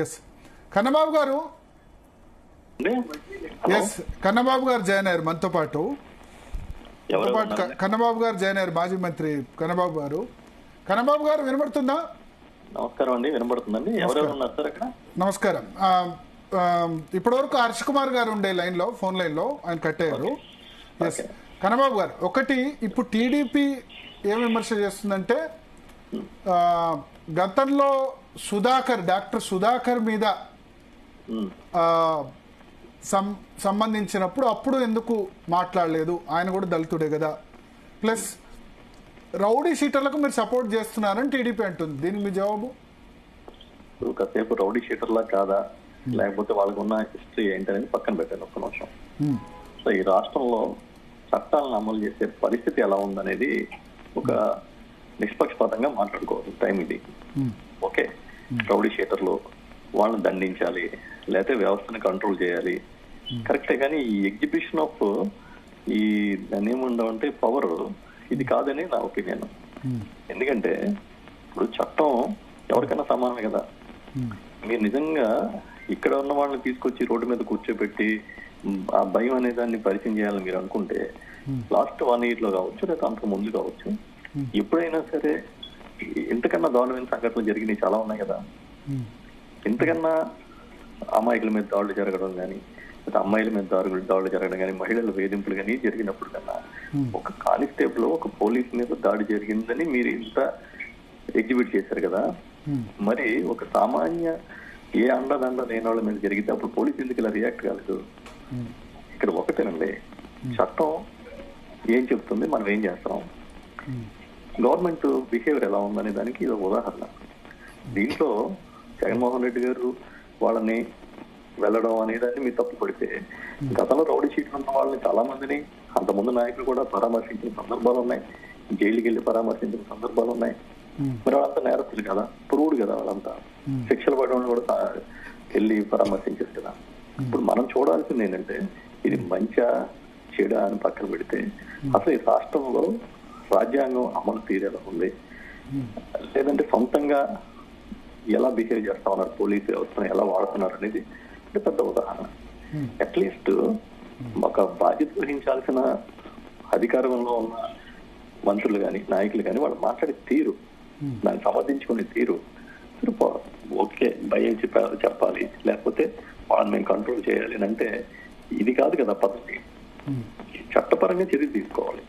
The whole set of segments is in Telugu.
ఎస్ కన్నబాబు గారు ఎస్ కన్నబాబు గారు జాయిన్ అయ్యారు మనతో పాటు. కన్నబాబు గారు జాయిన్ అయ్యారు, మాజీ మంత్రి కన్నబాబు గారు. కన్నబాబు గారు వినబడుతుందా? నమస్కారం అండి, వినబడుతుందండి. ఎవరెవరు ఉన్నారు సార్ అక్కడ? నమస్కారం. ఇప్పటి వరకు హర్ష్ కుమార్ గారు ఉండే లైన్లో, ఫోన్ లైన్లో, ఆయన కట్టయ్యారు. ఎస్ కన్నబాబు గారు, ఒకటి ఇప్పుడు టీడీపీ ఏం విమర్శ చేస్తుందంటే గతంలో డాక్టర్ సుధాకర్ మీద సంబంధించినప్పుడు అప్పుడు ఎందుకు మాట్లాడలేదు, ఆయన కూడా దళితుడే కదా, ప్లస్ రౌడీ షీటర్లకు మీరు సపోర్ట్ చేస్తున్నారని టీడీపీ అంటుంది. దీనికి మీ జవాబు? కాసేపు రౌడీ షీటర్లా కాదా, లేకపోతే వాళ్ళకు ఉన్న హిస్టరీ ఏంటనేది పక్కన పెట్టాను ఒక్క నిమిషం. సో ఈ రాష్ట్రంలో చట్టాలను అమలు చేసే పరిస్థితి ఎలా ఉందనేది ఒక నిష్పక్షపాతంగా మాట్లాడుకోవాలి టైం ఇది. ఓకే, రౌడీ షీటర్లు వాళ్ళని దండించాలి, లేకపోతే వ్యవస్థని కంట్రోల్ చేయాలి, కరెక్టే. కానీ ఈ ఎగ్జిబిషన్ ఆఫ్ ఈ దాన్ని ఏముండవంటే పవర్, ఇది కాదని నా ఒపీనియన్. ఎందుకంటే ఇప్పుడు చట్టం ఎవరికైనా సమానమే కదా. మీరు నిజంగా ఇక్కడ ఉన్న వాళ్ళని తీసుకొచ్చి రోడ్డు మీద కూర్చోబెట్టి ఆ భయం అనే దాన్ని పరిచయం చేయాలని మీరు అనుకుంటే లాస్ట్ 1 year లో కావచ్చు, లేదా అంతకు ముందు కావచ్చు, ఎప్పుడైనా సరే ఇంతకన్నా దారుణమైన సంఘటనలు జరిగినాయి చాలా ఉన్నాయి కదా. ఇంతకన్నా అమాయకుల మీద దాడులు జరగడం కానీ, లేదా అమ్మాయిల మీద దాడులు జరగడం కానీ, మహిళల వేధింపులు కానీ జరిగినప్పుడు కన్నా ఒక కానిస్టేబుల్ ఒక పోలీస్ మీద దాడి జరిగిందని మీరు ఇంత ఎగ్జిబిట్ చేశారు కదా. మరి ఒక సామాన్య ఏ అండదండ లేని వాళ్ళ మీద జరిగితే అప్పుడు పోలీసు ఎందుకు ఇలా రియాక్ట్ కాలేదు? ఇక్కడ ఒకటేనండి, చట్టం ఏం చెప్తుంది, మనం ఏం చేస్తాం, గవర్నమెంట్ బిహేవియర్ ఎలా ఉందనే దానికి ఇది ఒక ఉదాహరణ. దీంట్లో జగన్మోహన్ రెడ్డి గారు వాళ్ళని వెళ్ళడం అనేదాన్ని మీరు తప్పు పడితే, గతంలో రౌడీ షీట్లు ఉన్న వాళ్ళని చాలా మందిని అంతకుముందు నాయకులు కూడా పరామర్శించిన సందర్భాలు ఉన్నాయి, జైలుకి వెళ్ళి పరామర్శించిన సందర్భాలు ఉన్నాయి. మరి వాళ్ళంతా నేరస్తులు కదా, ప్రూవ్డ్ కదా, వాళ్ళంతా శిక్షలు పడడం కూడా వెళ్ళి పరామర్శించారు కదా. ఇప్పుడు మనం చూడాల్సింది ఏంటంటే ఇది మంచా చెడా అని పక్కన పెడితే అసలు ఈ రాష్ట్రంలో రాజ్యాంగం అమలు తీరేలా ఉంది, లేదంటే సొంతంగా ఎలా బిహేవ్ చేస్తా ఉన్నారు, పోలీసు వ్యవస్థను ఎలా వాడుతున్నారు అనేది పెద్ద ఉదాహరణ. అట్లీస్ట్ ఒక బాధ్యత వహించాల్సిన అధికారంలో ఉన్న మంత్రులు కానీ, నాయకులు కానీ వాళ్ళు మాట్లాడే తీరు, దాన్ని సమర్థించుకునే తీరు, ఓకే భయం చెప్పాలి, లేకపోతే వాళ్ళని మేము కంట్రోల్ చేయాలి అంటే ఇది కాదు కదా పద్ధతి. చట్టపరంగా చర్యలు తీసుకోవాలి.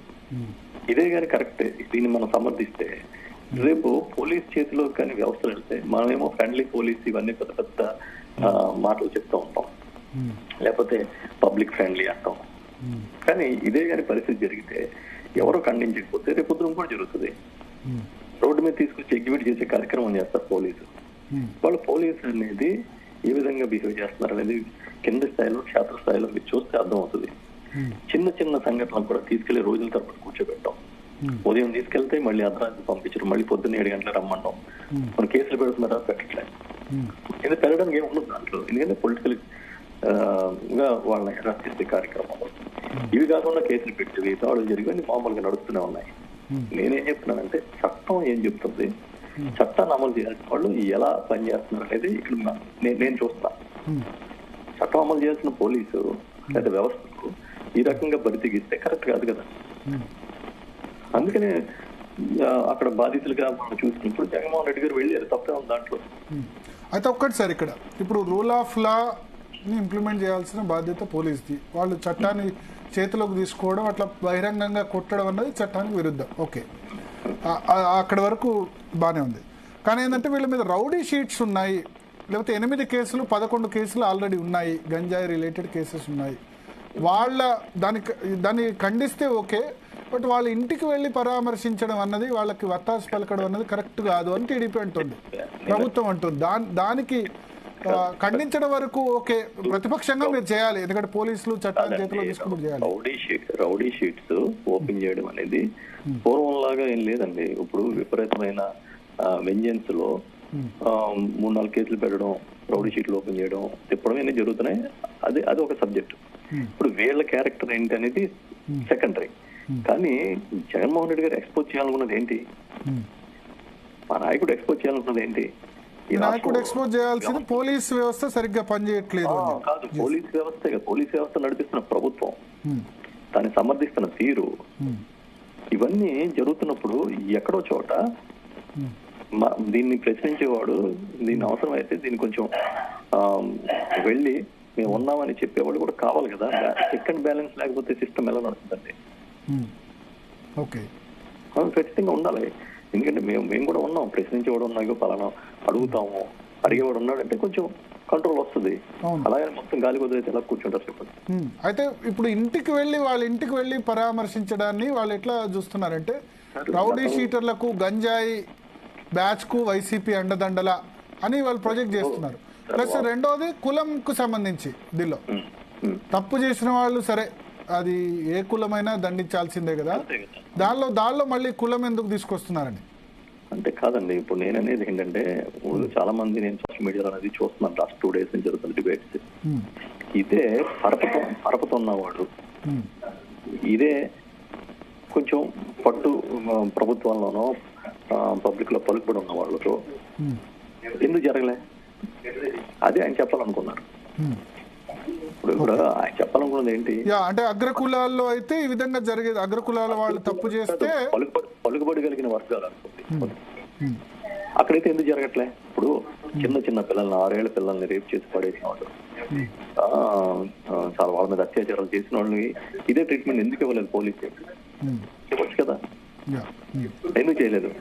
ఇదే కానీ కరెక్టే. దీన్ని మనం సమర్థిస్తే రేపు పోలీస్ చేతిలో కానీ వ్యవస్థలు వెళ్తే మనమేమో ఫ్రెండ్లీ పోలీస్ ఇవన్నీ పెద్ద పెద్ద మాటలు చెప్తూ ఉంటాం, లేకపోతే పబ్లిక్ ఫ్రెండ్లీ అంటాం. కానీ ఇదే కానీ పరిస్థితి జరిగితే ఎవరో ఖండించకపోతే రేపు పొద్దున కూడా జరుగుతుంది. రోడ్డు మీద తీసుకొచ్చి ఎగ్జిబిట్ చేసే కార్యక్రమం చేస్తారు పోలీసు వాళ్ళు. పోలీసు అనేది ఏ విధంగా బిహేవ్ చేస్తున్నారు అనేది కింద స్థాయిలో, క్షేత్ర స్థాయిలో మీరు చూస్తే అర్థమవుతుంది. చిన్న చిన్న సంఘటనలు కూడా తీసుకెళ్లి రోజుల తరపున కూర్చోబెట్టాం. ఉదయం తీసుకెళ్తే మళ్ళీ అర్ధరాత్రి పంపించడం, మళ్ళీ పొద్దున్న 7 గంటలకు రమ్మంటాం. మన కేసులు పెడుతున్నారా? పెట్టట్లేదు. ఇది పెరగడానికి ఏమి ఉండదు దాంట్లో, ఎందుకంటే పొలిటికల్ గా వాళ్ళని అరెస్ట్ చేసే కార్యక్రమాలు ఇవి కాకుండా కేసులు పెట్టేవి, దాడులు జరిగి మామూలుగా నడుస్తూనే ఉన్నాయి. నేనేం చెప్తున్నానంటే చట్టం ఏం చెప్తుంది, చట్టాన్ని అమలు చేయాల్సిన వాళ్ళు ఎలా పనిచేస్తున్నారు అనేది ఇక్కడ నేను చూస్తా. చట్టం అమలు చేయాల్సిన పోలీసు లేదా వ్యవస్థకు ఈ రకంగా బరితెగిస్తే కరెక్ట్ కాదు కదా. అందుకనే అక్కడ బాధితులుగా మనం చూసినప్పుడు జగన్మోహన్ రెడ్డి గారు వెళ్ళారు, తప్పే ఉంది దాంట్లో. అయితే ఒక్కటి సార్, ఇక్కడ ఇప్పుడు రూల్ ఆఫ్ లా ని ఇంప్లిమెంట్ చేయాల్సిన బాధ్యత పోలీస్ది. వాళ్ళు చట్టాన్ని చేతిలోకి తీసుకోవడం, అట్లా బహిరంగంగా కొట్టడం అన్నది చట్టానికి విరుద్ధం. ఓకే, అక్కడి వరకు బాగానే ఉంది. కానీ ఏంటంటే వీళ్ళ మీద రౌడీ షీట్స్ ఉన్నాయి, లేకపోతే 8 కేసులు 11 కేసులు ఆల్రెడీ ఉన్నాయి, గంజాయి రిలేటెడ్ కేసెస్ ఉన్నాయి. దాన్ని ఖండిస్తే ఓకే, బట్ వాళ్ళ ఇంటికి వెళ్ళి పరామర్శించడం అన్నది, వాళ్ళకి వత్తాసు పలకడం అన్నది కరెక్ట్ కాదు అని టీడీపీ అంటుంది, ప్రభుత్వం అంటుంది. దానికి ఖండించడం వరకు ఓకే, ప్రతిపక్షంగా మీరు చేయాలి, ఎందుకంటే పోలీసులు చట్టాన్ని చేతిలో తీసుకుని చేయాలి. రౌడీ షీట్స్ ఓపెన్ చేయడం అనేది పూర్వంలాగా ఏం లేదండి. ఇప్పుడు విపరీతమైన వెంజెన్స్ లో 3-4 కేసులు పెట్టడం, రౌడీ షీట్లు ఓపెన్ చేయడం, తిప్పడం ఇవన్నీ జరుగుతున్నాయి. అది ఒక సబ్జెక్ట్. ఇప్పుడు వీళ్ళ క్యారెక్టర్ ఏంటి అనేది సెకండరీ. కానీ జగన్మోహన్ రెడ్డి గారు ఎక్స్పోజ్ చేయాలనుకున్నది ఏంటి, మా నాయకుడు ఎక్స్పోజ్ చేయాలనుకున్నది ఏంటి, ఈ నాయకుడు ఎక్స్పోజ్ చేయాల్సింది పోలీస్ వ్యవస్థ సరిగ్గా పనిచేయట్లేదు అని. కాదు, పోలీస్ వ్యవస్థ నడిపిస్తున్న ప్రభుత్వం, దాన్ని సమర్థిస్తున్న తీరు, ఇవన్నీ జరుగుతున్నప్పుడు ఎక్కడో చోట దీన్ని ప్రశ్నించేవాడు, దీన్ని అవసరమైతే దీన్ని కొంచెం వెళ్ళి మేము ఉన్నామని చెప్పేవాడు కూడా కావాలి కదా. చెక్ అండ్ బ్యాలెన్స్ లేకపోతే సిస్టమ్ ఎలా నడుస్తుందండి? ఖచ్చితంగా ఉండాలి. ఎందుకంటే మేము కూడా ఉన్నాం, ప్రశ్నించేవాడు ఉన్నాయో పలానా అడుగుతాము, అడిగేవాడు ఉన్నాడంటే కొంచెం కంట్రోల్ వస్తుంది. అలాగే మొత్తం గాలి కుదిరైతే ఎలా కూర్చుంటారు చెప్పండి. అయితే ఇప్పుడు వాళ్ళ ఇంటికి వెళ్ళి పరామర్శించడాన్ని వాళ్ళు ఎట్లా చూస్తున్నారంటే, రౌడీ షీటర్లకు గంజాయి బ్యాచ్ కు వైసీపీ అండదండల అని వాళ్ళు ప్రొజెక్ట్ చేస్తున్నారు. ప్లస్ రెండోది కులంకు సంబంధించి దీనిలో తప్పు చేసిన వాళ్ళు సరే అది ఏ కులమైనా దండించాల్సిందే కదా, దానిలో మళ్ళీ కులం ఎందుకు తీసుకొస్తున్నారని. అంటే కాదండి, ఇప్పుడు నేను అనేది ఏంటంటే, చాలా మంది నేను సోషల్ మీడియాలో అనేది చూస్తున్నాను, లాస్ట్ 2 days నుంచి జరుగుతున్న డిబేట్స్. ఇదే పరపతున్నవాడు, ఇదే కొంచెం పట్టు ప్రభుత్వంలోనో పబ్లిక్ లో పలుకుబడి ఉన్న వాళ్ళతో ఎందుకు జరగలే? అదే ఆయన చెప్పాలనుకున్నారు. ఇప్పుడు ఆయన చెప్పాలనుకున్నది ఏంటి అంటే అగ్రకులాల్లో అయితే ఈ విధంగా జరిగేది, అగ్రకులాల వాళ్ళు తప్పు చేస్తే పలుకుబడి కలిగిన వర్గాలు అనుకోండి, అక్కడైతే ఎందుకు జరగట్లే? ఇప్పుడు చిన్న పిల్లల్ని 6 ఏళ్ల పిల్లల్ని రేప్ చేసి పడేసిన వాళ్ళు, చాలా వాళ్ళ మీద అత్యాచారాలు చేసిన వాళ్ళని ఇదే ట్రీట్మెంట్ ఎందుకు ఇవ్వలేదు పోలీసు? ఇవ్వచ్చు కదా, ఎందుకు చేయలేదు?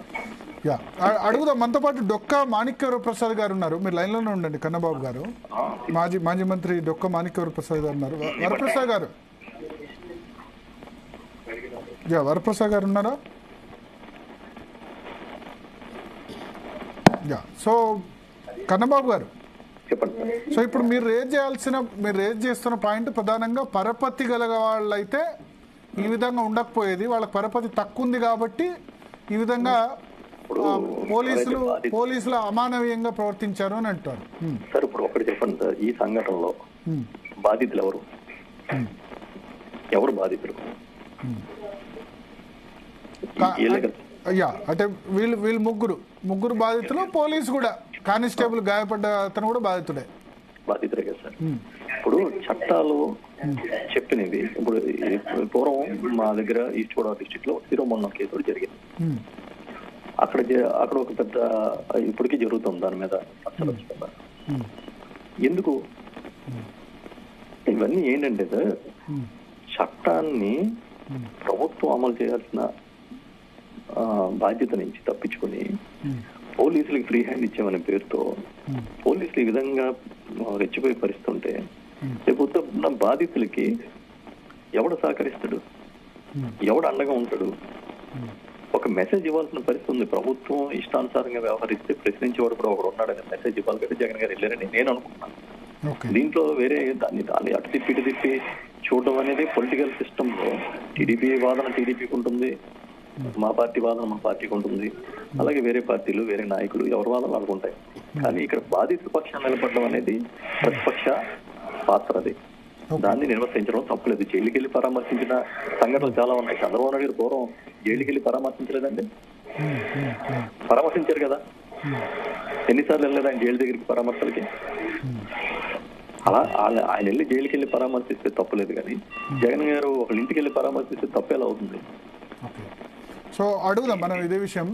అడుగుదాం. మనతో పాటు డొక్కా మాణిక్యవర ప్రసాద్ గారు ఉన్నారు, మీరు లైన్ లోనే ఉండండి. కన్నబాబు గారు, మాజీ మంత్రి డొక్కా మాణిక్యవర ప్రసాద్ గారు ఉన్నారు. వరప్రసాద్ గారు, వరప్రసాద్ గారు ఉన్నారా? సో కన్నబాబు గారు చెప్పండి. సో ఇప్పుడు మీరు రేజ్ చేస్తున్న పాయింట్ ప్రధానంగా పరపతి గల వాళ్ళైతే ఈ విధంగా ఉండకపోయేది, వాళ్ళకి పరపతి తక్కువ ఉంది కాబట్టి ఈ విధంగా పోలీసులు అమానవీయంగా ప్రవర్తించారు అని అంటారు. సార్ ఇప్పుడు ఒకటి చెప్పండి సార్, ఈ సంఘటనలో బాధితులు ఎవరు బాధితులు? అంటే వీళ్ళు ముగ్గురు బాధితులు, పోలీసు కూడా కానిస్టేబుల్ గాయపడ్డ అతను కూడా బాధితుడే కదా సార్. ఇప్పుడు చట్టాలు చెప్పినవి, ఇప్పుడు పూర్వం మా దగ్గర ఈస్ట్ గోదావరి డిస్ట్రిక్ట్ లో తిరుమల కేసు కూడా జరిగింది. అక్కడ ఒక పెద్ద ఇప్పటికీ జరుగుతుంది దాని మీద ఎందుకు? ఇవన్నీ ఏంటంటే సార్, చట్టాన్ని ప్రభుత్వం అమలు చేయాల్సిన బాధ్యత నుంచి తప్పించుకొని పోలీసులకు ఫ్రీ హ్యాండ్ ఇచ్చామనే పేరుతో పోలీసులు ఈ విధంగా రెచ్చిపోయి పరిస్తుంటే రేపు బాధితులకి ఎవడు సహకరిస్తాడు? ఎవడు అండగా ఉంటాడు? ఒక మెసేజ్ ఇవ్వాల్సిన పరిస్థితి ఉంది. ప్రభుత్వం ఇష్టానుసారంగా వ్యవహరిస్తే ప్రశ్నించేవాడు కూడా ఒకడు ఉన్నాడనే మెసేజ్ ఇవ్వాలి కదా. జగన్ గారు వెళ్ళారని నేను అనుకుంటున్నాను. దీంట్లో వేరే దాన్ని అటు తిప్పి చూడడం అనేది పొలిటికల్ సిస్టమ్ లో టీడీపీ వాదన టీడీపీకి ఉంటుంది, మా పార్టీ వాదన మా పార్టీకి ఉంటుంది, అలాగే వేరే పార్టీలు వేరే నాయకులు ఎవరి వాదనలు అనుకుంటాయి. కానీ ఇక్కడ బాధితుల పక్షాన్ని నిలబడడం అనేది ప్రతిపక్ష పాత్ర. అది దాన్ని నిర్వర్తించడం తప్పలేదు. జైలుకి వెళ్ళి పరామర్శించిన సంఘటనలు చాలా ఉన్నాయి. చంద్రబాబు నాయుడు గారు పూర్వం జైలుకి వెళ్ళి పరామర్శించలేదండి? పరామర్శించారు కదా. ఎన్నిసార్లు వెళ్ళలేదు ఆయన జైలు దగ్గరికి పరామర్శలకి? అలా ఆయన వెళ్ళి జైలుకి వెళ్ళి పరామర్శిస్తే తప్పలేదు. కానీ జగన్ గారు ఒకళ్ళ ఇంటికి వెళ్ళి పరామర్శిస్తే తప్పేలా అవుతుంది? సో అడుగుదాం మనం ఇదే విషయం.